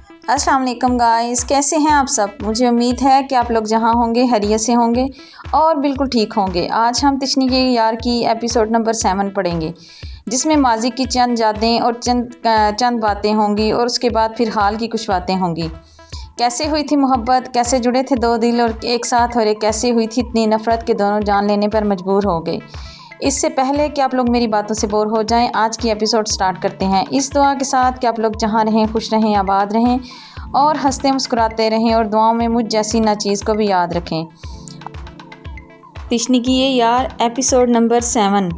अस्सलाम वालेकुम गाइस, कैसे हैं आप सब। मुझे उम्मीद है कि आप लोग जहां होंगे खैरियत से होंगे और बिल्कुल ठीक होंगे। आज हम तिशनी के यार की एपिसोड नंबर 7 पढ़ेंगे, जिसमें माजी की चंद यादें और चंद बातें होंगी और उसके बाद फिर हाल की कुछ बातें होंगी। कैसे हुई थी मोहब्बत, कैसे जुड़े थे दो दिल और एक साथ, और कैसे हुई थी इतनी नफ़रत के दोनों जान लेने पर मजबूर हो गए। इससे पहले कि आप लोग मेरी बातों से बोर हो जाएं, आज की एपिसोड स्टार्ट करते हैं इस दुआ के साथ कि आप लोग जहां रहें खुश रहें, आबाद रहें और हंसते मुस्कुराते रहें और दुआओं में मुझ जैसी नाचीज़ को भी याद रखें। तिशनी की ये यार एपिसोड नंबर 7।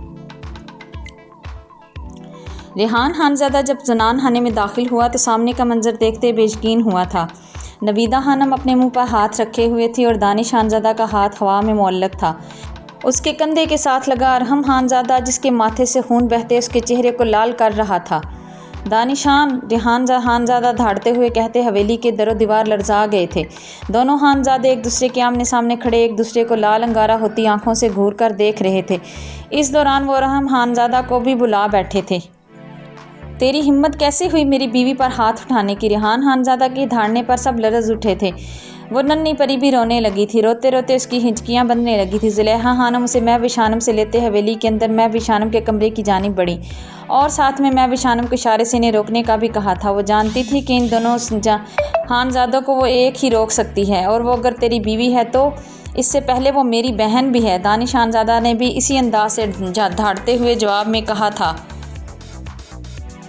रेहान खानज़ादा जब ज़नान खाने में दाखिल हुआ तो सामने का मंजर देखते बेयकीन हुआ था। नवीदा खानम अपने मुंह पर हाथ रखे हुए थी और दानिश खानज़ादा का हाथ हवा में मुअल्लक था। उसके कंधे के साथ लगा अरहम खानज़ादा, जिसके माथे से खून बहते उसके चेहरे को लाल कर रहा था। दानिश रेहान खानज़ादा धाड़ते हुए कहते हवेली के दरो दीवार लर्जा गए थे। दोनों खानज़ादे एक दूसरे के आमने सामने खड़े एक दूसरे को लाल अंगारा होती आंखों से घूर कर देख रहे थे। इस दौरान वो अरहम खानज़ादा को भी बुला बैठे थे। तेरी हिम्मत कैसे हुई मेरी बीवी पर हाथ उठाने की। रेहान खानज़ादा के धाड़ने पर सब लरज़ उठे थे। वो नन्ही परी भी रोने लगी थी। रोते रोते उसकी हिचकियाँ बनने लगी थी। ज़ुलेहा खानम उसे महविश खानम से लेते हवेली के अंदर महविश खानम के कमरे की जानिब बढ़ी और साथ में महविश खानम के इशारे से इन्हें रोकने का भी कहा था। वो जानती थी कि इन दोनों खानज़ादों को वो एक ही रोक सकती है, और वो अगर तेरी बीवी है तो इससे पहले वो मेरी बहन भी है। दानिश खानज़ादा ने भी इसी अंदाज से धाड़ते हुए जवाब में कहा था,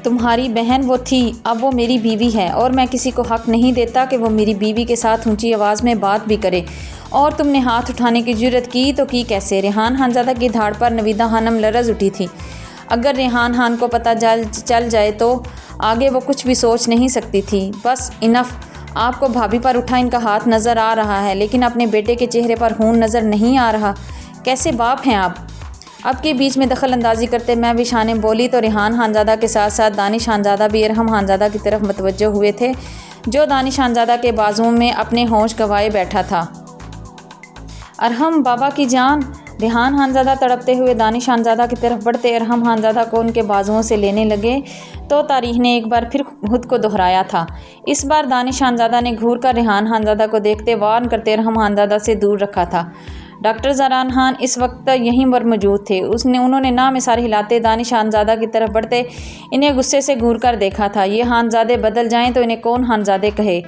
तुम्हारी बहन वो थी, अब वो मेरी बीवी है और मैं किसी को हक़ नहीं देता कि वो मेरी बीवी के साथ ऊंची आवाज़ में बात भी करे। और तुमने हाथ उठाने की जुर्रत की तो की कैसे। रेहान खानज़ादा की धाड़ पर नवीदा खानम लरज़ उठी थी। अगर रेहान खान को पता चल जाए तो आगे वो कुछ भी सोच नहीं सकती थी। बस इनफ, आपको भाभी पर उठा इनका हाथ नज़र आ रहा है, लेकिन अपने बेटे के चेहरे पर खून नज़र नहीं आ रहा। कैसे बाप हैं आप। अब के बीच में दखल अंदाजी करते महविश खानम बोली तो रेहान खानज़ादा के साथ साथ दानिश खानज़ादा भी अरहम खानज़ादा की तरफ मतवज्जो हुए थे, जो दानिश खानज़ादा के बाजुओं में अपने होश गंवाए बैठा था। अरहम बाबा की जान। रेहान खानज़ादा तड़पते हुए दानिश खानज़ादा की तरफ बढ़ते अरहम खानज़ादा को उनके बाजुओं से लेने लगे तो तारीख ने एक बार फिर खुद को दोहराया था। इस बार दानिश खानज़ादा ने घूर कर रेहान खानज़ादा को देखते वार्न करते अरहम खानज़ादा से दूर रखा था। डॉक्टर ज़रान खान इस वक्त यहीं पर मौजूद थे। उन्होंने ना में सारे हिलाते दानिश खानज़ादा की तरफ बढ़ते इन्हें गुस्से से घूर कर देखा था। ये खानज़ादे बदल जाएं तो इन्हें कौन खानज़ादे कहे।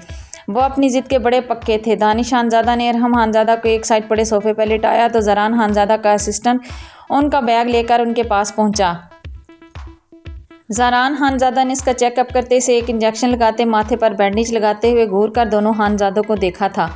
वो अपनी ज़िद के बड़े पक्के थे। दानिश खानज़ादा ने अरहम खानज़ादा को एक साइड पड़े सोफ़े पर लिटाया तो ज़रान खानज़ादा का असिस्टेंट उनका बैग लेकर उनके पास पहुंचा। ज़रान खानज़ादा ने इसका चेकअप करते से एक इंजेक्शन लगाते माथे पर बैंडेज लगाते हुए घूर कर दोनों खानज़ादों को देखा था,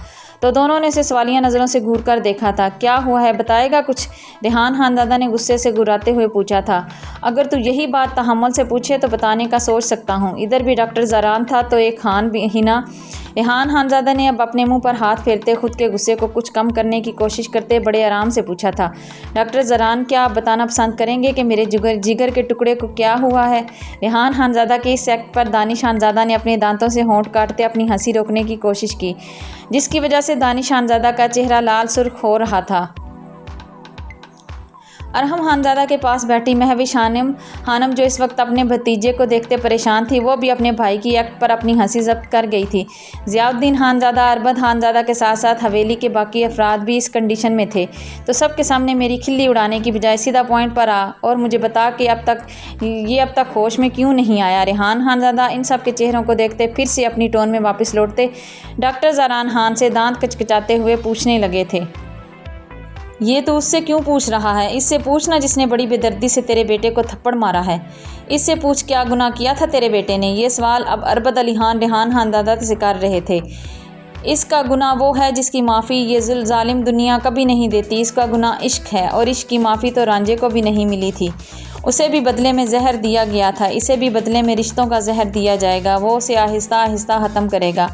तो दोनों ने इसे सवालिया नज़रों से घूर कर देखा था। क्या हुआ है, बताएगा कुछ। रेहान खानज़ादा ने गुस्से से घुराते हुए पूछा था। अगर तू यही बात तहम्मुल से पूछे तो बताने का सोच सकता हूँ। इधर भी डॉक्टर ज़रान था तो एक खान भी ही ना। रेहान खानज़ादा ने अब अपने मुंह पर हाथ फेरते खुद के गुस्से को कुछ कम करने की कोशिश करते बड़े आराम से पूछा था, डॉक्टर ज़रान, क्या आप बताना पसंद करेंगे कि मेरे जिगर के टुकड़े को क्या हुआ है। रेहान खानज़ादा के इस एक्ट पर दानिश खानज़ादा ने अपने दांतों से होंठ काटते अपनी हंसी रोकने की कोशिश की, जिसकी वजह से दानिश खानज़ादा का चेहरा लाल सुर्ख हो रहा था। अरहम खानज़ादा के पास बैठी महविश खानम जो इस वक्त अपने भतीजे को देखते परेशान थी, वो भी अपने भाई की एक्ट पर अपनी हंसी जब्त कर गई थी। ज़ियाउद्दीन खानज़ादा अरबद खानज़ादा के साथ साथ हवेली के बाकी अफराद भी इस कंडीशन में थे। तो सबके सामने मेरी खिल्ली उड़ाने की बजाय सीधा पॉइंट पर आ और मुझे बता कि अब तक होश में क्यों नहीं आया। रेहान खानज़ादा इन सब के चेहरों को देखते फिर से अपनी टोन में वापस लौटते डॉक्टर ज़रान खान से दांत कचकचाते हुए पूछने लगे थे, ये तो उससे क्यों पूछ रहा है। इससे पूछना जिसने बड़ी बेदर्दी से तेरे बेटे को थप्पड़ मारा है। इससे पूछ क्या गुनाह किया था तेरे बेटे ने। ये सवाल अब अरबद अली खान रेहान खानज़ादा से कर रहे थे। इसका गुनाह वो है जिसकी माफ़ी ये जालिम दुनिया कभी नहीं देती। इसका गुनाह इश्क है और इश्क की माफ़ी तो रांझे को भी नहीं मिली थी। उसे भी बदले में जहर दिया गया था। इसे भी बदले में रिश्तों का जहर दिया जाएगा। वो उसे आहिस्ता आहिस्ता ख़त्म करेगा।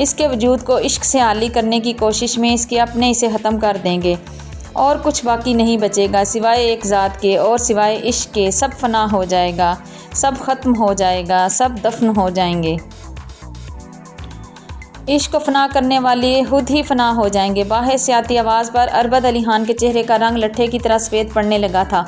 इसके वजूद को इश्क से आली करने की कोशिश में इसके अपने इसे ख़त्म कर देंगे और कुछ बाकी नहीं बचेगा सिवाय एक ज़ात के और सिवाय इश्क के। सब फना हो जाएगा, सब ख़त्म हो जाएगा, सब दफन हो जाएंगे। इश्क को फना करने वाले खुद ही फना हो जाएंगे। बाहर से आती आवाज़ पर अरबद अली खान के चेहरे का रंग लट्ठे की तरह सफ़ेद पड़ने लगा था।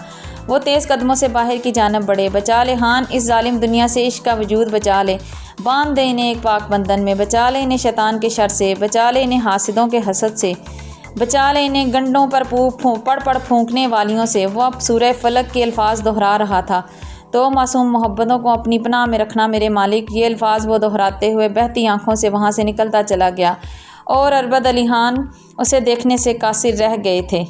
वो तेज़ कदमों से बाहर की जानब बढ़े। बचा ले खान, इस जालिम दुनिया से इश्क का वजूद बचा ले। باندھ دے انہیں ایک پاک بندھن میں، بچا لے انہیں شیطان کے شر سے، بچا لے انہیں حاسدوں کے حسد سے، بچا لے انہیں گنڈوں پر پڑ پڑ پھونکنے والیوں سے۔ وہ اب سورہ فلق کے الفاظ دہرا رہا تھا، تو معصوم محبتوں کو اپنی پناہ میں رکھنا میرے مالک۔ یہ الفاظ وہ دہراتے ہوئے بہتی آنکھوں سے وہاں سے نکلتا چلا گیا، اور عربد علی خان اسے دیکھنے سے قاصر رہ گئے تھے۔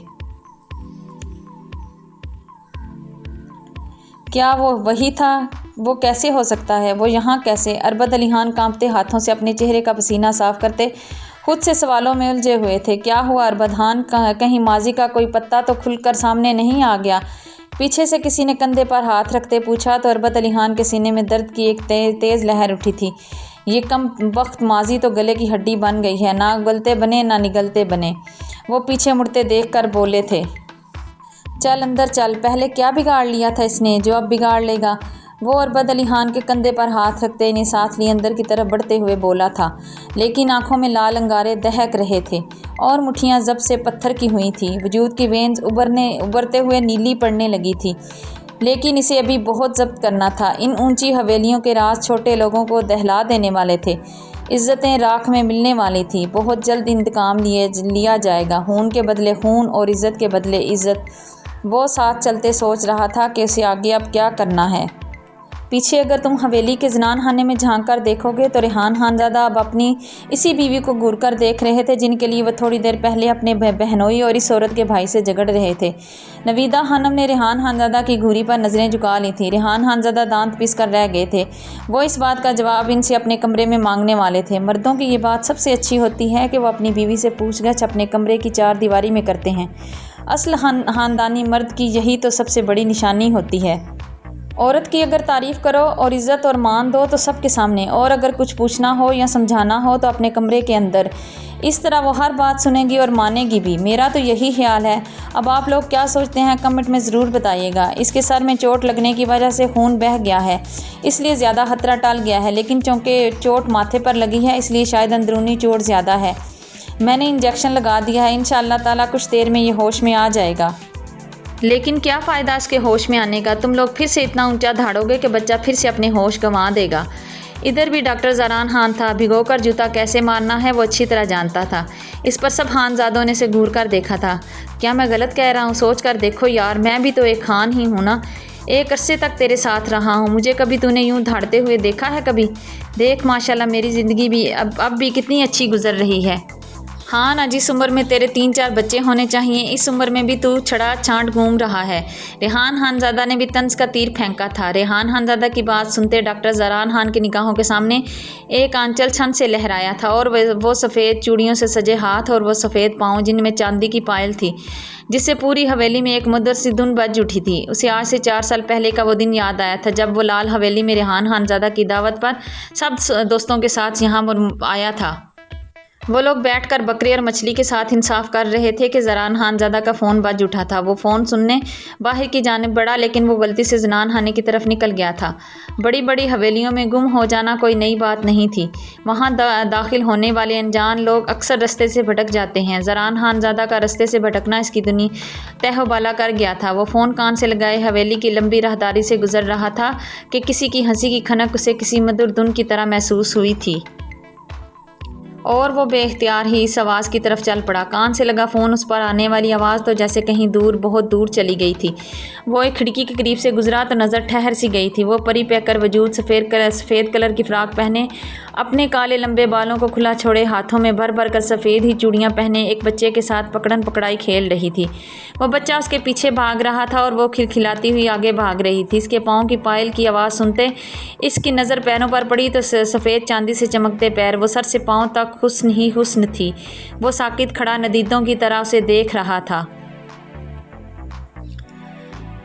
کیا وہ وہی تھا؟ وہ کیسے ہو سکتا ہے؟ وہ یہاں کیسے؟ عربد علی خان کانپتے ہاتھوں سے اپنے چہرے کا پسینہ صاف کرتے خود سے سوالوں میں الجھے ہوئے تھے۔ کیا ہوا عربد خان؟ کہیں ماضی کا کوئی پتا تو کھل کر سامنے نہیں آ گیا؟ پیچھے سے کسی نے کندھے پر ہاتھ رکھتے پوچھا تو عربد علی خان کے سینے میں درد کی ایک تیز لہر اٹھی تھی۔ یہ کم وقت ماضی تو گلے کی ہڈی بن گئی ہے، نہ اگلتے بنے نہ نگلتے بنے۔ وہ پیچھے مڑتے دیکھ کر بولے تھے، چل اندر چل، پہلے کیا بگاڑ لیا تھا اس نے جو اب بگاڑ لے گا؟ وہ عربد علی خان کے کندھے پر ہاتھ رکھتے انہیں ساتھ لیے اندر کی طرف بڑھتے ہوئے بولا تھا، لیکن آنکھوں میں لال انگارے دہک رہے تھے اور مٹھیاں ضبط سے پتھر کی ہوئی تھیں۔ وجود کی وینز ابھرتے ہوئے نیلی پڑنے لگی تھی، لیکن اسے ابھی بہت ضبط کرنا تھا۔ ان اونچی حویلیوں کے راز چھوٹے لوگوں کو دہلا دینے والے تھے، عزتیں راکھ میں ملنے والی تھیں۔ بہت جلد انتقام لیا جائے گا، خون کے بدلے خون اور عزت کے بدلے عزت۔ وہ ساتھ چلتے سوچ رہا تھا کہ اسے آگے اب کیا کرنا ہے۔ پیچھے اگر تم حویلی کے زنان خانے میں جھانک کر دیکھو گے تو ریحان خانزادہ اب اپنی اسی بیوی کو گھور کر دیکھ رہے تھے جن کے لیے وہ تھوڑی دیر پہلے اپنے بہنوئی اور اس عورت کے بھائی سے جھگڑ رہے تھے۔ نویدہ خانم نے ریحان خانزادہ کی گھوری پر نظریں جھکا لی تھیں۔ ریحان خانزادہ دانت پیس کر رہ گئے تھے۔ وہ اس بات کا جواب ان سے اپنے کمرے میں مانگنے والے تھے۔ مردوں کی یہ بات سب سے اچھی ہوتی ہے کہ وہ اپنی بیوی سے پوچھ گچھ اپنے کمرے کی چار دیواری میں کرتے ہیں۔ اصل خاندانی مرد کی یہی تو سب سے بڑی نشانی ہوتی ہے۔ عورت کی اگر تعریف کرو اور عزت اور مان دو تو سب کے سامنے، اور اگر کچھ پوچھنا ہو یا سمجھانا ہو تو اپنے کمرے کے اندر۔ اس طرح وہ ہر بات سنے گی اور مانے گی بھی۔ میرا تو یہی خیال ہے۔ اب آپ لوگ کیا سوچتے ہیں کمنٹ میں ضرور بتائیے گا۔ اس کے سر میں چوٹ لگنے کی وجہ سے خون بہہ گیا ہے، اس لیے زیادہ خطرہ ٹل گیا ہے، لیکن چونکہ چوٹ ماتھے پر لگی ہے اس لیے شاید اندرونی چوٹ زیادہ ہے۔ میں نے انجیکشن لگا دیا ہے، انشاءاللہ تعالیٰ کچھ دیر میں یہ ہوش میں آ جائے گا۔ لیکن کیا فائدہ اس کے ہوش میں آنے کا؟ تم لوگ پھر سے اتنا اونچا دھاڑو گے کہ بچہ پھر سے اپنے ہوش گنوا دے گا۔ ادھر بھی ڈاکٹر زران خان تھا۔ بھگو کر جوتا کیسے مارنا ہے وہ اچھی طرح جانتا تھا۔ اس پر سب خانزادوں نے اسے گھور کر دیکھا تھا۔ کیا میں غلط کہہ رہا ہوں؟ سوچ کر دیکھو یار، میں بھی تو ایک خان ہی ہوں نا، ایک عرصے تک تیرے ساتھ رہا ہوں۔ مجھے کبھی تو نے یوں دھاڑتے ہوئے دیکھا ہے کبھی؟ دیکھ ماشاءاللہ میری زندگی بھی اب بھی کتنی اچھی گزر رہی ہے۔ ہاں نا، جس عمر میں تیرے 3-4 بچے ہونے چاہیے اس عمر میں بھی تو چھڑا چھانٹ گھوم رہا ہے۔ ریحان خانزادہ نے بھی طنز کا تیر پھینکا تھا۔ ریحان خانزادہ کی بات سنتے ڈاکٹر زران خان کی نگاہوں کے سامنے ایک آنچل چھن سے لہرایا تھا، اور وہ سفید چوڑیوں سے سجے ہاتھ اور وہ سفید پاؤں جن میں چاندی کی پائل تھی، جس سے پوری حویلی میں ایک مدر سی دھن بج اٹھی تھی۔ اسے آج سے 4 سال پہلے کا وہ دن یاد آیا تھا جب وہ لال حویلی میں ریحان خانزادہ کی دعوت پر سب دوستوں کے ساتھ یہاں آیا تھا۔ وہ لوگ بیٹھ کر بکرے اور مچھلی کے ساتھ انصاف کر رہے تھے کہ زران خانزادہ کا فون بج اٹھا تھا۔ وہ فون سننے باہر کی جانب بڑھا، لیکن وہ غلطی سے زنان خانے کی طرف نکل گیا تھا۔ بڑی بڑی حویلیوں میں گم ہو جانا کوئی نئی بات نہیں تھی۔ وہاں داخل ہونے والے انجان لوگ اکثر رستے سے بھٹک جاتے ہیں۔ زران خانزادہ کا رستے سے بھٹکنا اس کی دنیا تہ و بالا کر گیا تھا۔ وہ فون کان سے لگائے حویلی کی لمبی راہداری سے گزر رہا تھا کہ کسی کی ہنسی کی کھنک اسے کسی مدر دھن کی طرح محسوس ہوئی تھی، اور وہ بے اختیار ہی اس آواز کی طرف چل پڑا۔ کان سے لگا فون، اس پر آنے والی آواز تو جیسے کہیں دور، بہت دور چلی گئی تھی۔ وہ ایک کھڑکی کے قریب سے گزرا تو نظر ٹھہر سی گئی تھی۔ وہ پری پیکر وجود، سفید کلر کی فراک پہنے، اپنے کالے لمبے بالوں کو کھلا چھوڑے، ہاتھوں میں بھر بھر کر سفید ہی چوڑیاں پہنے ایک بچے کے ساتھ پکڑن پکڑائی کھیل رہی تھی۔ وہ بچہ اس کے پیچھے بھاگ رہا تھا اور وہ کھلکھلاتی ہوئی آگے بھاگ رہی تھی۔ اس کے پاؤں کی پائل کی آواز سنتے اس کی نظر پیروں پر پڑی تو سفید چاندی سے چمکتے پیر، وہ سر سے پاؤں تک حسن ہی حسن تھی۔ وہ ساکت کھڑا ندیدوں کی طرح اسے دیکھ رہا تھا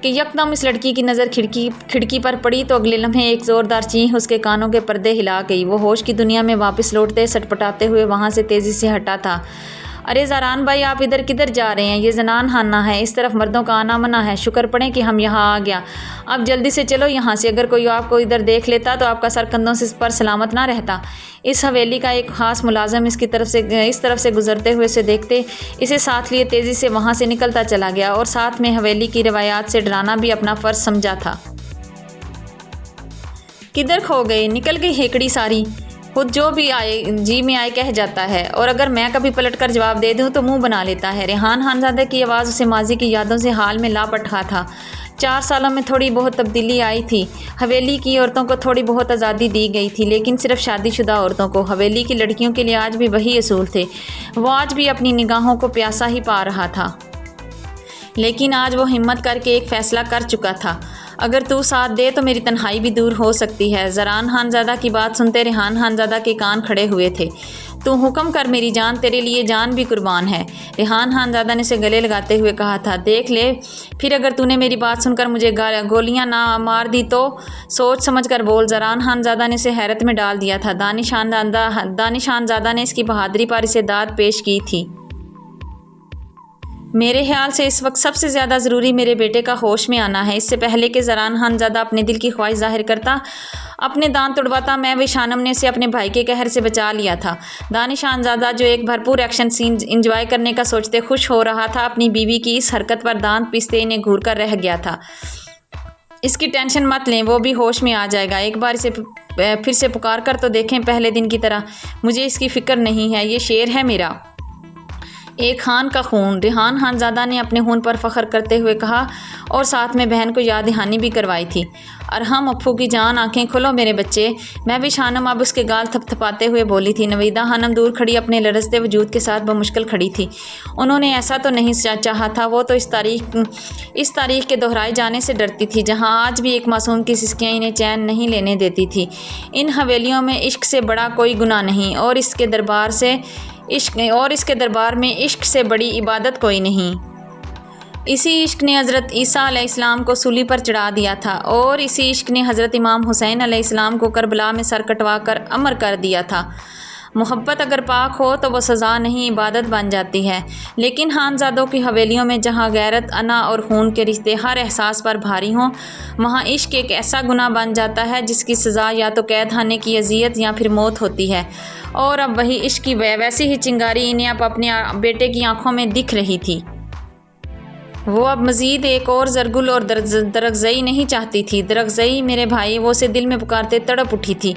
کہ یکدم اس لڑکی کی نظر کھڑکی پر پڑی تو اگلے لمحے ایک زوردار چیخ اس کے کانوں کے پردے ہلا گئی۔ وہ ہوش کی دنیا میں واپس لوٹتے سٹپٹاتے ہوئے وہاں سے تیزی سے ہٹا تھا۔ ارے زران بھائی، آپ ادھر کدھر جا رہے ہیں؟ یہ زنان خانہ ہے، اس طرف مردوں کا آنا منع ہے۔ شکر پڑیں کہ ہم یہاں آ گیا۔ اب جلدی سے چلو یہاں سے، اگر کوئی آپ کو ادھر دیکھ لیتا تو آپ کا سر کندھوں سے پر سلامت نہ رہتا۔ اس حویلی کا ایک خاص ملازم اس طرف سے گزرتے ہوئے اسے دیکھتے اسے ساتھ لیے تیزی سے وہاں سے نکلتا چلا گیا، اور ساتھ میں حویلی کی روایات سے ڈرانا بھی اپنا فرض سمجھا تھا۔ किधर खो गए, निकल गई हेकड़ी सारी। खुद जो भी आए जी में आए कह जाता है, और अगर मैं कभी पलट कर जवाब दे दूं तो मुंह बना लेता है। रेहान खानज़ादा की आवाज़ उसे माजी की यादों से हाल में लापट रहा था। 4 सालों में थोड़ी बहुत तब्दीली आई थी। हवेली की औरतों को थोड़ी बहुत आज़ादी दी गई थी, लेकिन सिर्फ शादीशुदा औरतों को। हवेली की लड़कियों के लिए आज भी वही असूल थे। वो आज भी अपनी निगाहों को प्यासा ही पा रहा था, लेकिन आज वो हिम्मत करके एक फ़ैसला कर चुका था। अगर तू साथ दे तो मेरी तन्हाई भी दूर हो सकती है। ज़रान खानज़ादा की बात सुनते रेहान खानज़ादा के कान खड़े हुए थे। तू हुक्म कर मेरी जान, तेरे लिए जान भी कुर्बान है, रेहान खानज़ादा ने उसे गले लगाते हुए कहा था। देख ले, फिर अगर तूने मेरी बात सुनकर मुझे गोलियां ना मार दी तो सोच समझ कर बोल। ज़रान खानज़ादा ने उसे हैरत में डाल दिया था। दानिश खानज़ादा ने इसकी बहादुरी पर इसे दाद पेश की थी। मेरे ख्याल से इस वक्त सबसे ज़्यादा ज़रूरी मेरे बेटे का होश में आना है। इससे पहले कि ज़रान खानज़ादा अपने दिल की ख्वाहिश ज़ाहिर करता, अपने दांत तुड़वाता, मैं व शानम ने उसे अपने भाई के कहर से बचा लिया था। दानिश खानज़ादा, जो एक भरपूर एक्शन सीन इंजॉय करने का सोचते खुश हो रहा था, अपनी बीवी की इस हरकत पर दांत पीसते इन्हें घूर कर रह गया था। इसकी टेंशन मत लें, वो भी होश में आ जाएगा। एक बार इसे फिर से पुकार कर तो देखें पहले दिन की तरह। मुझे इसकी फ़िक्र नहीं है, ये शेर है मेरा, एक खान का खून। रेहान खानज़ादा ने अपने खून पर फ़ख्र करते हुए कहा, और साथ में बहन को याद दहानी भी करवाई थी। अरहम अप्पू की जान, आंखें खोलो मेरे बच्चे। मैं भी शानम अब उसके गाल थपथपाते हुए बोली थी। नवीदा खानम दूर खड़ी अपने लरजते वजूद के साथ बमुश्किल खड़ी थी। उन्होंने ऐसा तो नहीं चाहा था। वो तो इस तारीख के दोहराए जाने से डरती थी, जहाँ आज भी एक मासूम की सिसकियाँ इन्हें चैन नहीं लेने देती थी। इन हवेलियों में इश्क से बड़ा कोई गुनाह नहीं, और इसके दरबार में इश्क से बड़ी इबादत कोई नहीं। इसी इश्क ने हज़रत ईसा अलैहिस्सलाम को सूली पर चढ़ा दिया था, और इसी इश्क ने हज़रत इमाम हुसैन अलैहिस्सलाम को करबला में सर कटवा कर अमर कर दिया था। मोहब्बत अगर पाक हो तो वह सज़ा नहीं, इबादत बन जाती है। लेकिन खानज़ादों की हवेलियों में जहाँ गैरत, अना और खून के रिश्ते हर एहसास पर भारी हों, वहाँ इश्क एक ऐसा गुनाह बन जाता है जिसकी सज़ा या तो कैद खाने की अजियत या फिर मौत होती है। और अब वही इश्क की वैसी ही चिंगारी इन्हें अब अपने बेटे की आंखों में दिख रही थी। वो अब मज़ीद एक और ज़रगुल और दरगज़ई नहीं चाहती थी। दरगज़ई मेरे भाई, वो उसे दिल में पुकारते तड़प उठी थी।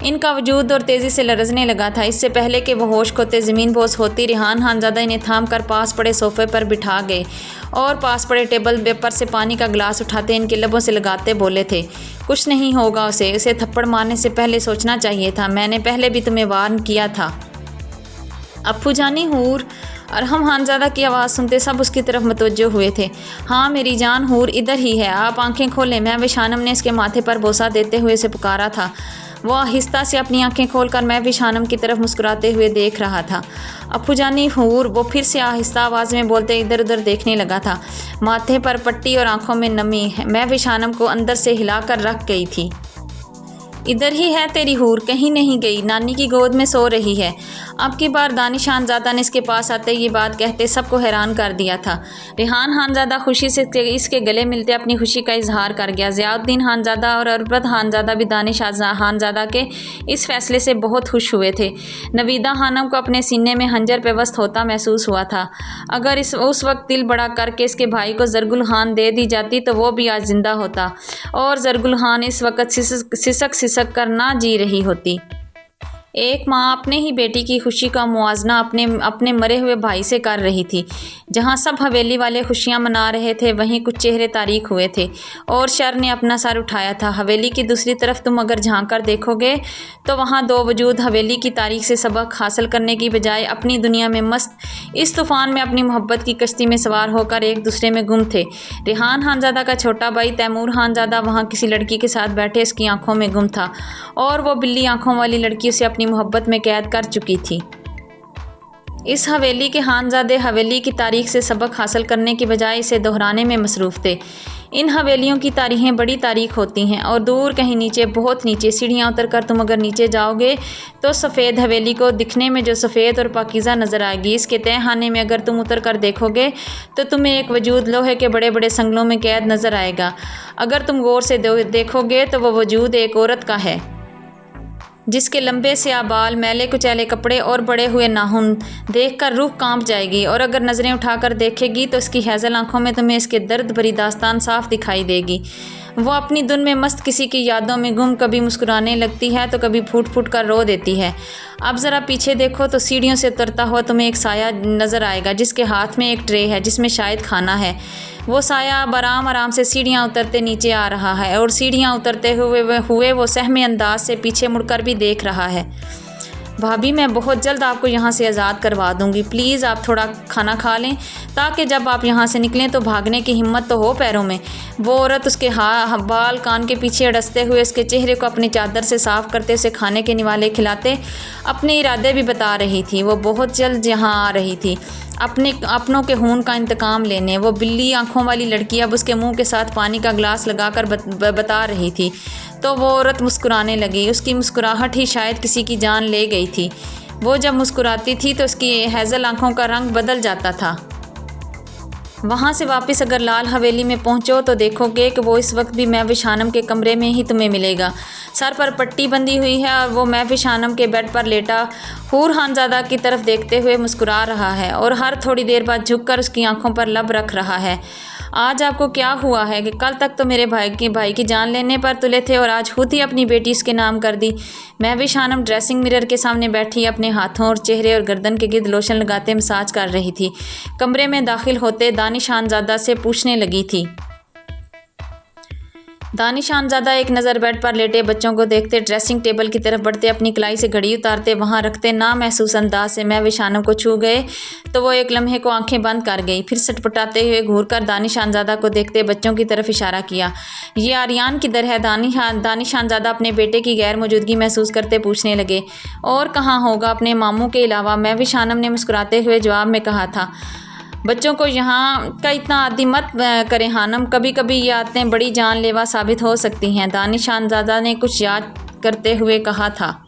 इनका वजूद और तेज़ी से लरज़ने लगा था। इससे पहले कि वो होश खोते ज़मीन बोस होती, रेहान खानज़ादा इन्हें थाम कर पास पड़े सोफ़े पर बिठा गए, और पास पड़े टेबल पर से पानी का गिलास उठाते इनके लबों से लगाते बोले थे, कुछ नहीं होगा उसे थप्पड़ मारने से पहले सोचना चाहिए था। मैंने पहले भी तुम्हें वार्न किया था। अप्पू जानी हूर, अरहम खानज़ादा की आवाज़ सुनते सब उसकी तरफ मतवज्जो हुए थे। हाँ मेरी जान, हूर इधर ही है, आप आंखें खोलें। मैं व शानम ने इसके माथे पर बोसा देते हुए उसे पुकारा था। वो आहिस्ता से अपनी आंखें खोलकर मैं भी शानम की तरफ मुस्कुराते हुए देख रहा था। अप्पू जानी हूर, वो फिर से आहिस्ता आवाज़ में बोलते इधर उधर देखने लगा था। माथे पर पट्टी और आंखों में नमी। मैं भी शानम को अंदर से हिलाकर रख गई थी। इधर ही है तेरी हूर, कहीं नहीं गई, नानी की गोद में सो रही है। अब की बार दानिश खानज़ादा ने इसके पास आते ये बात कहते सबको हैरान कर दिया था। रेहान खानज़ादा खुशी से इसके गले मिलते अपनी खुशी का इजहार कर गया। ज़ियाउद्दीन खानज़ादा और अरबत खानज़ादा भी दानिश खानज़ादा के इस फैसले से बहुत खुश हुए थे। नवीदा खानम को अपने सीने में हंजर पेवस्त होता महसूस हुआ था। अगर उस वक्त दिल बड़ा करके इसके भाई को ज़रगुल खान दे दी जाती तो वो भी आज ज़िंदा होता, और ज़रगुल खान इस वक्त सिसक कर ना जी रही होती। एक माँ अपने ही बेटी की खुशी का मुआवजा अपने मरे हुए भाई से कर रही थी। जहाँ सब हवेली वाले खुशियाँ मना रहे थे, वहीं कुछ चेहरे तारीक हुए थे, और शर ने अपना सर उठाया था। हवेली की दूसरी तरफ तुम अगर झांक कर देखोगे तो वहाँ दो वजूद हवेली की तारीख से सबक हासिल करने की बजाय अपनी दुनिया में मस्त इस तूफ़ान में अपनी मोहब्बत की कश्ती में सवार होकर एक दूसरे में गुम थे। रेहान खानज़ादा का छोटा भाई तैमूर खानज़ादा वहाँ किसी लड़की के साथ बैठे उसकी आंखों में गुम था, और वो बिल्ली आंखों वाली लड़की उसे अपनी मोहब्बत में कैद कर चुकी थी। इस हवेली के खानज़ादे हवेली की तारीख से सबक हासिल करने की बजाय इसे दोहराने में मसरूफ़ थे। इन हवेलियों की तारीखें बड़ी तारीख होती हैं, और दूर कहीं नीचे, बहुत नीचे सीढ़ियाँ उतर कर तुम अगर नीचे जाओगे तो सफ़ेद हवेली को दिखने में जो सफ़ेद और पाकीज़ा नज़र आएगी। इसके तहखाने में अगर तुम उतर कर देखोगे तो तुम्हें एक वजूद लोहे के बड़े बड़े संगलों में कैद नज़र आएगा। अगर तुम गौर से देखोगे तो वह वजूद एक औरत का है, जिसके लंबे से बाल, मैले कुचैले कपड़े और बड़े हुए नाखून देखकर रूह कांप जाएगी। और अगर नज़रें उठाकर देखेगी तो इसकी हैज़ल आंखों में तुम्हें इसके दर्द भरी दास्तान साफ दिखाई देगी। वो अपनी धुन में मस्त किसी की यादों में गुम कभी मुस्कुराने लगती है तो कभी फूट फूट कर रो देती है। अब ज़रा पीछे देखो तो सीढ़ियों से उतरता हुआ तुम्हें एक साया नज़र आएगा जिसके हाथ में एक ट्रे है जिसमें शायद खाना है। वो साया अब आराम आराम से सीढ़ियाँ उतरते नीचे आ रहा है और सीढ़ियाँ उतरते हुए वो सहमे अंदाज से पीछे मुड़कर भी देख रहा है। भाभी, मैं बहुत जल्द आपको यहाँ से आज़ाद करवा दूँगी। प्लीज़ आप थोड़ा खाना खा लें ताकि जब आप यहाँ से निकलें तो भागने की हिम्मत तो हो पैरों में। वो औरत उसके बाल कान के पीछे अड़सते हुए उसके चेहरे को अपनी चादर से साफ़ करते, उसे खाने के निवाले खिलाते अपने इरादे भी बता रही थी। वो बहुत जल्द यहाँ आ रही थी अपनों के खून का इंतकाम लेने। वो बिल्ली आँखों वाली लड़की अब उसके मुंह के साथ पानी का गिलास लगाकर बता रही थी तो वो औरत मुस्कुराने लगी। उसकी मुस्कुराहट ही शायद किसी की जान ले गई थी। वो जब मुस्कुराती थी तो उसकी हैज़ल आँखों का रंग बदल जाता था। वहाँ से वापस अगर लाल हवेली में पहुँचो तो देखोगे कि वो इस वक्त भी महफिज खानम के कमरे में ही तुम्हें मिलेगा। सर पर पट्टी बंधी हुई है और वो महफिज खानम के बेड पर लेटा हूर खानज़ादा की तरफ देखते हुए मुस्कुरा रहा है और हर थोड़ी देर बाद झुककर उसकी आंखों पर लब रख रहा है। आज आपको क्या हुआ है कि कल तक तो मेरे भाई की जान लेने पर तुले थे और आज खुद ही अपनी बेटी इसके नाम कर दी। महफिज खानम ड्रेसिंग मिरर के सामने बैठी अपने हाथों और चेहरे और गर्दन के गिर्द लोशन लगाते मसाज कर रही थी। कमरे में दाखिल होते दानिश खानज़ादा से पूछने लगी थी। दानिश खानज़ादा एक नज़र बेड पर लेटे बच्चों को देखते, ड्रेसिंग टेबल की तरफ बढ़ते, अपनी कलाई से घड़ी उतारते वहाँ रखते ना महसूस अंदाज से महफिज खानम को छू गए तो वो एक लम्हे को आंखें बंद कर गई। फिर सटपटाते हुए घूरकर दानिश खानज़ादा को देखते बच्चों की तरफ इशारा किया। ये आर्यान किधर है? दानिश खानज़ादा अपने बेटे की गैर मौजूदगी महसूस करते पूछने लगे। और कहाँ होगा अपने मामू के अलावा, महफिज खानम ने मुस्कुराते हुए जवाब में कहा था। बच्चों को यहाँ का इतना आदी मत करें खानम, कभी कभी ये आदतें बड़ी जानलेवा साबित हो सकती हैं। दानिश खानज़ादा ने कुछ याद करते हुए कहा था।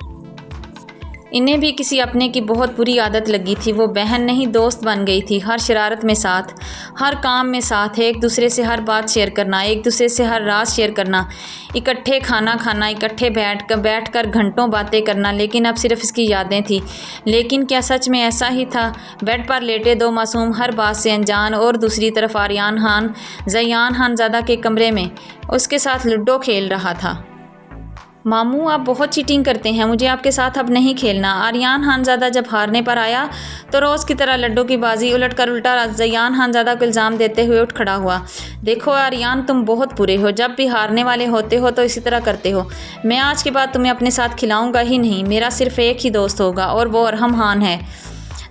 इन्हें भी किसी अपने की बहुत बुरी आदत लगी थी। वो बहन नहीं दोस्त बन गई थी। हर शरारत में साथ, हर काम में साथ, एक दूसरे से हर बात शेयर करना, एक दूसरे से हर राज शेयर करना, इकट्ठे खाना खाना, इकट्ठे बैठ कर घंटों बातें करना। लेकिन अब सिर्फ इसकी यादें थी। लेकिन क्या सच में ऐसा ही था? बेड पर लेटे दो मासूम हर बात से अनजान और दूसरी तरफ आर्यान ज़यान खानज़ादा के कमरे में उसके साथ लूडो खेल रहा था। मामू, आप बहुत चीटिंग करते हैं, मुझे आपके साथ अब नहीं खेलना। आर्यान खानज़ादा जब हारने पर आया तो रोज़ की तरह लड्डू की बाजी उलटकर उल्टा ज़यान खानज़ादा को इल्ज़ाम देते हुए उठ खड़ा हुआ। देखो आर्यान, तुम बहुत बुरे हो। जब भी हारने वाले होते हो तो इसी तरह करते हो। मैं आज के बाद तुम्हें अपने साथ खिलाऊंगा ही नहीं। मेरा सिर्फ एक ही दोस्त होगा और वो अरहम खान है।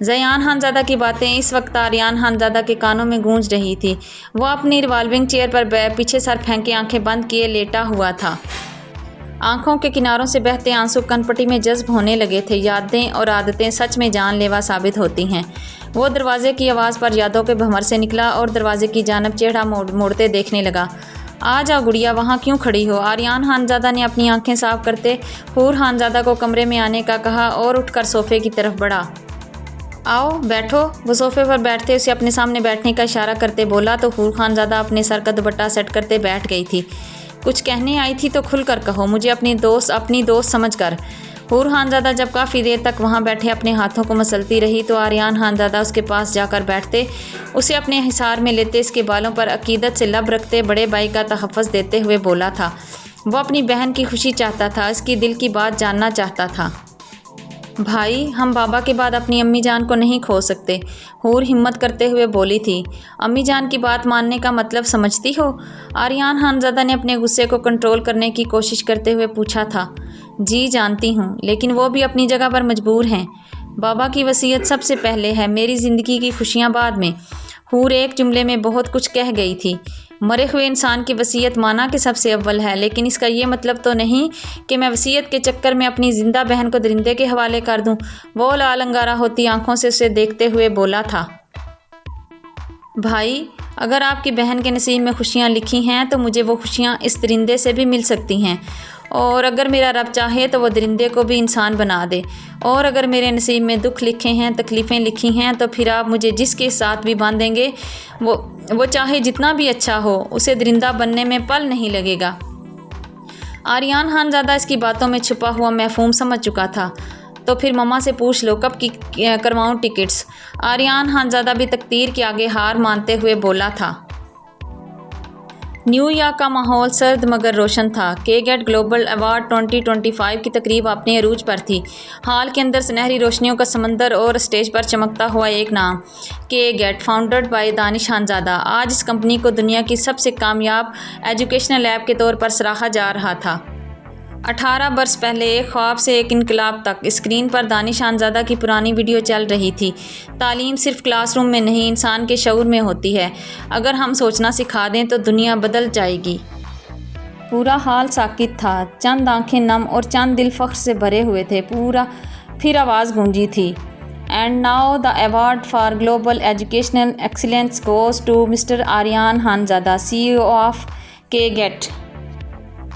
ज़यान खानज़ादा की बातें इस वक्त आर्यान खानज़ादा के कानों में गूंज रही थी। वह अपनी रिवॉल्विंग चेयर पर पीछे सर फेंके आंखें बंद किए लेटा हुआ था। आंखों के किनारों से बहते आंसू कनपटी में जज्ब होने लगे थे। यादें और आदतें सच में जानलेवा साबित होती हैं। वो दरवाजे की आवाज़ पर यादों के भंवर से निकला और दरवाजे की जानब चेहरा मोड़ते देखने लगा। आ जाओ गुड़िया, वहाँ क्यों खड़ी हो? आर्यान खानज़ादा ने अपनी आंखें साफ करते हूर खानज़ादा को कमरे में आने का कहा और उठकर सोफ़े की तरफ बढ़ा। आओ बैठो। वो सोफ़े पर बैठते उसे अपने सामने बैठने का इशारा करते बोला तो हूर खानज़ादा अपने सर का दुपट्टा सेट करते बैठ गई थी। कुछ कहने आई थी तो खुलकर कहो, मुझे अपनी दोस्त समझकर। हूर खानज़ादा जब काफ़ी देर तक वहाँ बैठे अपने हाथों को मसलती रही तो आर्यान खानज़ादा उसके पास जाकर बैठते, उसे अपने हिसार में लेते, इसके बालों पर अकीदत से लब रखते बड़े भाई का तहफ़्फ़ुज़ देते हुए बोला था। वो अपनी बहन की खुशी चाहता था, इसकी दिल की बात जानना चाहता था। भाई, हम बाबा के बाद अपनी अम्मी जान को नहीं खो सकते। हूर हिम्मत करते हुए बोली थी। अम्मी जान की बात मानने का मतलब समझती हो? आर्यान खानज़ादा ने अपने गुस्से को कंट्रोल करने की कोशिश करते हुए पूछा था। जी जानती हूँ, लेकिन वो भी अपनी जगह पर मजबूर हैं। बाबा की वसीयत सबसे पहले है, मेरी ज़िंदगी की खुशियाँ बाद में। हूर एक जुमले में बहुत कुछ कह गई थी। मरे हुए इंसान की वसीयत माना कि सबसे अव्वल है, लेकिन इसका ये मतलब तो नहीं कि मैं वसीयत के चक्कर में अपनी ज़िंदा बहन को दरिंदे के हवाले कर दूं। वो लाल अंगारा होती आंखों से उसे देखते हुए बोला था। भाई, अगर आपकी बहन के नसीब में खुशियाँ लिखी हैं तो मुझे वो खुशियाँ इस दरिंदे से भी मिल सकती हैं, और अगर मेरा रब चाहे तो वो दरिंदे को भी इंसान बना दे। और अगर मेरे नसीब में दुख लिखे हैं, तकलीफ़ें लिखी हैं, तो फिर आप मुझे जिसके साथ भी बांधेंगे वो चाहे जितना भी अच्छा हो, उसे दरिंदा बनने में पल नहीं लगेगा। आर्यान खानज़ादा इसकी बातों में छुपा हुआ मफ़हूम समझ चुका था। तो फिर मम्मा से पूछ लो कब की करवाऊँ टिकट्स? आर्यान खानज़ादा भी तकदीर के आगे हार मानते हुए बोला था। نیو یارک کا ماحول سرد مگر روشن تھا۔ کے گیٹ گلوبل ایوارڈ 2025 کی تقریب اپنے عروج پر تھی۔ ہال کے اندر سنہری روشنیوں کا سمندر اور اسٹیج پر چمکتا ہوا ایک نام، کے گیٹ، فاؤنڈڈ بائی دانش خانزادہ۔ آج اس کمپنی کو دنیا کی سب سے کامیاب ایجوکیشنل ایپ کے طور پر سراہا جا رہا تھا۔ 18 برس پہلے ایک خواب سے ایک انقلاب تک، اسکرین پر دانش خانزادہ کی پرانی ویڈیو چل رہی تھی۔ تعلیم صرف کلاس روم میں نہیں، انسان کے شعور میں ہوتی ہے۔ اگر ہم سوچنا سکھا دیں تو دنیا بدل جائے گی۔ پورا ہال ساکت تھا، چند آنکھیں نم اور چند دل فخر سے بھرے ہوئے تھے۔ پھر آواز گونجی تھی، and now the award for global educational excellence goes to mister Aryan Khanzada, CEO of K gate.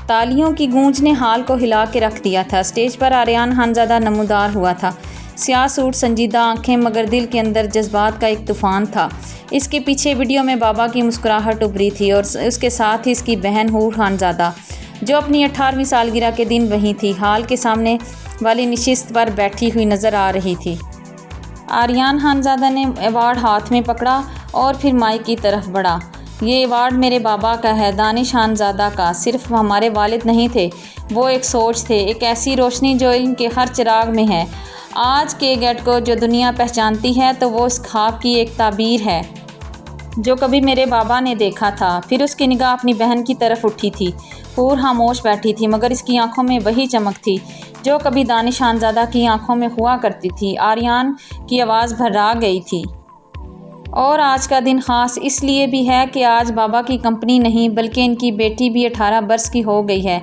تالیوں کی گونج نے ہال کو ہلا کے رکھ دیا تھا۔ اسٹیج پر آریان خانزادہ نمودار ہوا تھا، سیاہ سوٹ، سنجیدہ آنکھیں، مگر دل کے اندر جذبات کا ایک طوفان تھا۔ اس کے پیچھے ویڈیو میں بابا کی مسکراہٹ ابھری تھی اور اس کے ساتھ ہی اس کی بہن حور خانزادہ، جو اپنی 18ویں سالگرہ کے دن وہیں تھی، ہال کے سامنے والی نشست پر بیٹھی ہوئی نظر آ رہی تھی۔ آریان خانزادہ نے ایوارڈ ہاتھ میں پکڑا اور پھر مائک کی طرف بڑھا۔ یہ ایوارڈ میرے بابا کا ہے، دانش خانزادہ کا۔ صرف ہمارے والد نہیں تھے، وہ ایک سوچ تھے، ایک ایسی روشنی جو علم کے ہر چراغ میں ہے۔ آج کے گیٹ کو جو دنیا پہچانتی ہے تو وہ اس خواب کی ایک تعبیر ہے جو کبھی میرے بابا نے دیکھا تھا۔ پھر اس کی نگاہ اپنی بہن کی طرف اٹھی تھی۔ حور خاموش بیٹھی تھی، مگر اس کی آنکھوں میں وہی چمک تھی جو کبھی دانش خانزادہ کی آنکھوں میں ہوا کرتی تھی۔ آریان کی آواز بھرا گئی تھی۔ اور آج کا دن خاص اس لیے بھی ہے کہ آج بابا کی کمپنی نہیں بلکہ ان کی بیٹی بھی 18 برس کی ہو گئی ہے۔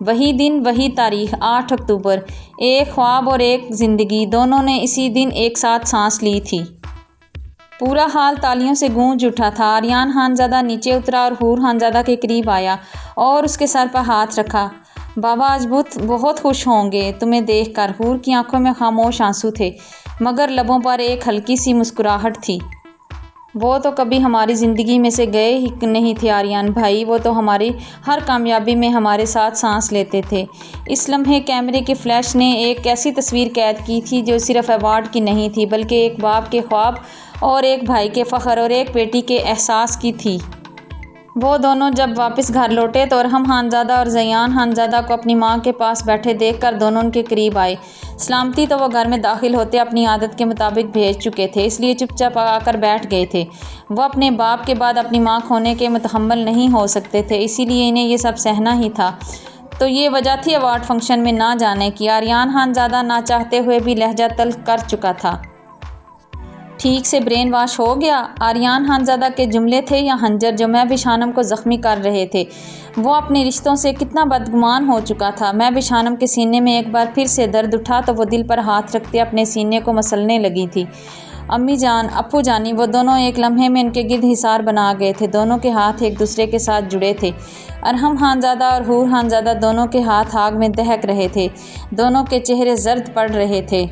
وہی دن، وہی تاریخ، 8 اکتوبر۔ ایک خواب اور ایک زندگی، دونوں نے اسی دن ایک ساتھ سانس لی تھی۔ پورا ہال تالیوں سے گونج اٹھا تھا۔ آریان خانزادہ نیچے اترا اور حور خانزادہ کے قریب آیا اور اس کے سر پر ہاتھ رکھا۔ بابا آج بہت خوش ہوں گے تمہیں دیکھ کر۔ حور کی آنکھوں میں خاموش آنسو تھے، مگر لبوں پر ایک ہلکی سی مسکراہٹ تھی۔ وہ تو کبھی ہماری زندگی میں سے گئے ہی نہیں تھے آریان بھائی، وہ تو ہماری ہر کامیابی میں ہمارے ساتھ سانس لیتے تھے۔ اس لمحے کیمرے کے فلیش نے ایک ایسی تصویر قید کی تھی جو صرف ایوارڈ کی نہیں تھی بلکہ ایک باپ کے خواب اور ایک بھائی کے فخر اور ایک بیٹی کے احساس کی تھی۔ وہ دونوں جب واپس گھر لوٹے تو ارحم خانزادہ اور زیان خانزادہ کو اپنی ماں کے پاس بیٹھے دیکھ کر دونوں ان کے قریب آئے۔ سلامتی تو وہ گھر میں داخل ہوتے اپنی عادت کے مطابق بھیج چکے تھے، اس لیے چپ چاپ آ کر بیٹھ گئے تھے۔ وہ اپنے باپ کے بعد اپنی ماں کھونے کے متحمل نہیں ہو سکتے تھے، اسی لیے انہیں یہ سب سہنا ہی تھا۔ تو یہ وجہ تھی ایوارڈ فنکشن میں نہ جانے کی۔ آریان خانزادہ نہ چاہتے ہوئے بھی لہجہ تلخ کر چکا تھا۔ ٹھیک سے برین واش ہو گیا؟ آریان خانزادہ کے جملے تھے یا خنجر جو مہوش خانم کو زخمی کر رہے تھے؟ وہ اپنے رشتوں سے کتنا بدگمان ہو چکا تھا۔ مہوش خانم کے سینے میں ایک بار پھر سے درد اٹھا تو وہ دل پر ہاتھ رکھتے اپنے سینے کو مسلنے لگی تھی۔ امی جان، ابو جانی، وہ دونوں ایک لمحے میں ان کے گرد حصار بنا گئے تھے۔ دونوں کے ہاتھ ایک دوسرے کے ساتھ جڑے تھے۔ ارحم خانزادہ اور حور خانزادہ دونوں کے ہاتھ آگ میں دہک رہے تھے، دونوں کے چہرے زرد پڑ رہے تھے۔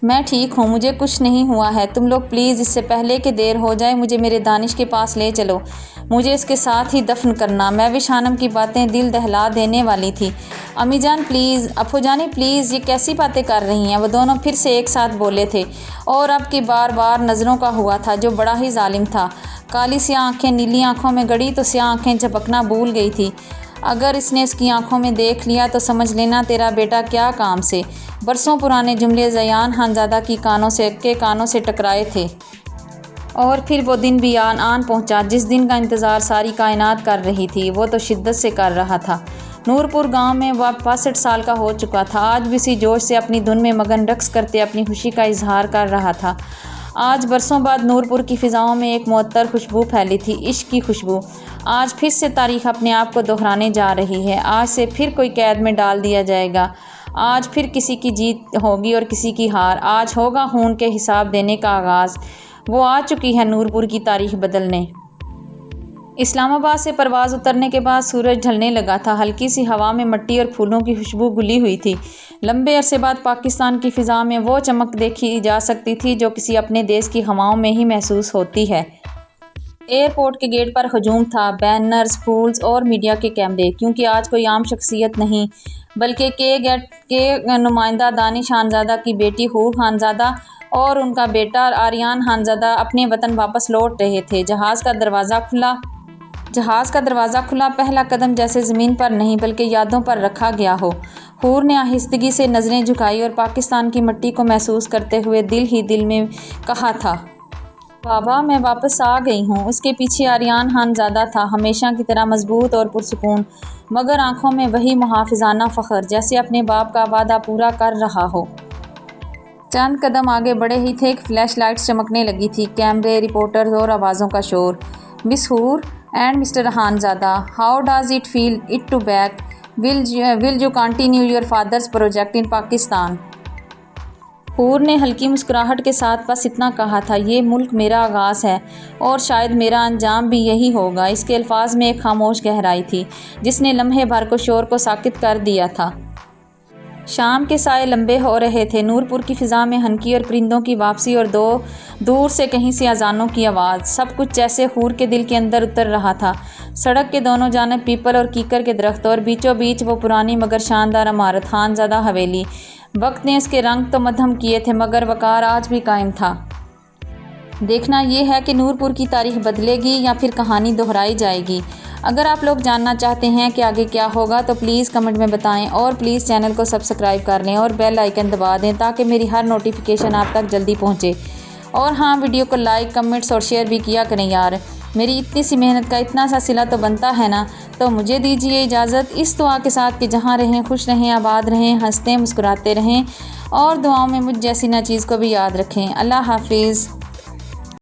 میں ٹھیک ہوں، مجھے کچھ نہیں ہوا ہے۔ تم لوگ پلیز اس سے پہلے کہ دیر ہو جائے مجھے میرے دانش کے پاس لے چلو، مجھے اس کے ساتھ ہی دفن کرنا۔ مہوش خانم کی باتیں دل دہلا دینے والی تھی۔ امی جان پلیز، ابو جانی پلیز، یہ کیسی باتیں کر رہی ہیں؟ وہ دونوں پھر سے ایک ساتھ بولے تھے اور اب کی بار بار نظروں کا ہوا تھا جو بڑا ہی ظالم تھا۔ کالی سیاہ آنکھیں نیلی آنکھوں میں گڑی تو سیاہ آنکھیں جھپکنا بھول گئی تھی۔ اگر اس نے اس کی آنکھوں میں دیکھ لیا تو سمجھ لینا تیرا بیٹا کیا کام سے۔ برسوں پرانے جملے زیان خانزادہ کی کانوں سے ٹکرائے تھے۔ اور پھر وہ دن بھی آن پہنچا جس دن کا انتظار ساری کائنات کر رہی تھی۔ وہ تو شدت سے کر رہا تھا۔ نورپور گاؤں میں وہ 65 سال کا ہو چکا تھا، آج بھی اسی جوش سے اپنی دھن میں مگن رقص کرتے اپنی خوشی کا اظہار کر رہا تھا۔ آج برسوں بعد نورپور کی فضاؤں میں ایک معطر خوشبو پھیلی تھی، عشق کی خوشبو۔ آج پھر سے تاریخ اپنے آپ کو دہرانے جا رہی ہے۔ آج سے پھر کوئی قید میں ڈال دیا جائے گا۔ آج پھر کسی کی جیت ہوگی اور کسی کی ہار۔ آج ہوگا خون کے حساب دینے کا آغاز۔ وہ آ چکی ہے نورپور کی تاریخ بدلنے۔ اسلام آباد سے پرواز اترنے کے بعد سورج ڈھلنے لگا تھا۔ ہلکی سی ہوا میں مٹی اور پھولوں کی خوشبو گھلی ہوئی تھی۔ لمبے عرصے بعد پاکستان کی فضا میں وہ چمک دیکھی جا سکتی تھی جو کسی اپنے دیس کی ہواؤں میں ہی محسوس ہوتی ہے۔ ایئرپورٹ کے گیٹ پر ہجوم تھا، بینرز، پھول اور میڈیا کے کیمرے، کیونکہ آج کوئی عام شخصیت نہیں بلکہ کے گیٹ کے نمائندہ دانش خانزادہ کی بیٹی حور خانزادہ اور ان کا بیٹا آریان خانزادہ اپنے وطن واپس لوٹ رہے تھے۔ جہاز کا دروازہ کھلا، پہلا قدم جیسے زمین پر نہیں بلکہ یادوں پر رکھا گیا ہو۔ حور نے آہستگی سے نظریں جھکائی اور پاکستان کی مٹی کو محسوس کرتے ہوئے دل ہی دل میں کہا تھا، بابا میں واپس آ گئی ہوں۔ اس کے پیچھے آریان خانزادہ تھا، ہمیشہ کی طرح مضبوط اور پرسکون، مگر آنکھوں میں وہی محافظانہ فخر، جیسے اپنے باپ کا وعدہ پورا کر رہا ہو۔ چند قدم آگے بڑھے ہی تھے کہ فلیش لائٹس چمکنے لگی تھی، کیمرے، رپورٹرز اور آوازوں کا شور۔ Miss Hoor and mister Khanzada, how does it feel it to back? Will you continue your father's project in Pakistan? Hoor نے ہلکی مسکراہٹ کے ساتھ بس اتنا کہا تھا، یہ ملک میرا آغاز ہے اور شاید میرا انجام بھی یہی ہوگا۔ اس کے الفاظ میں ایک خاموش گہرائی تھی جس نے لمحے بھر کو شور کو ساکت کر دیا تھا۔ شام کے سائے لمبے ہو رہے تھے، نورپور کی فضا میں ہنکی اور پرندوں کی واپسی اور دور سے کہیں سے اذانوں کی آواز، سب کچھ جیسے حور کے دل کے اندر اتر رہا تھا۔ سڑک کے دونوں جانب پیپل اور کیکر کے درخت اور بیچوں بیچ وہ پرانی مگر شاندار عمارت، خانزادہ حویلی۔ وقت نے اس کے رنگ تو مدھم کیے تھے مگر وقار آج بھی قائم تھا۔ دیکھنا یہ ہے کہ نورپور کی تاریخ بدلے گی یا پھر کہانی دہرائی جائے گی۔ اگر آپ لوگ جاننا چاہتے ہیں کہ آگے کیا ہوگا تو پلیز کمنٹ میں بتائیں، اور پلیز چینل کو سبسکرائب کر لیں اور بیل آئیکن دبا دیں تاکہ میری ہر نوٹیفیکیشن آپ تک جلدی پہنچے۔ اور ہاں، ویڈیو کو لائک، کمنٹس اور شیئر بھی کیا کریں یار، میری اتنی سی محنت کا اتنا سا صلہ تو بنتا ہے نا۔ تو مجھے دیجیے اجازت اس دعا کے ساتھ کہ جہاں رہیں خوش رہیں، آباد رہیں، ہنستے مسکراتے رہیں اور دعاؤں میں مجھ جیسی ناچیز کو بھی یاد رکھیں۔ اللہ حافظ۔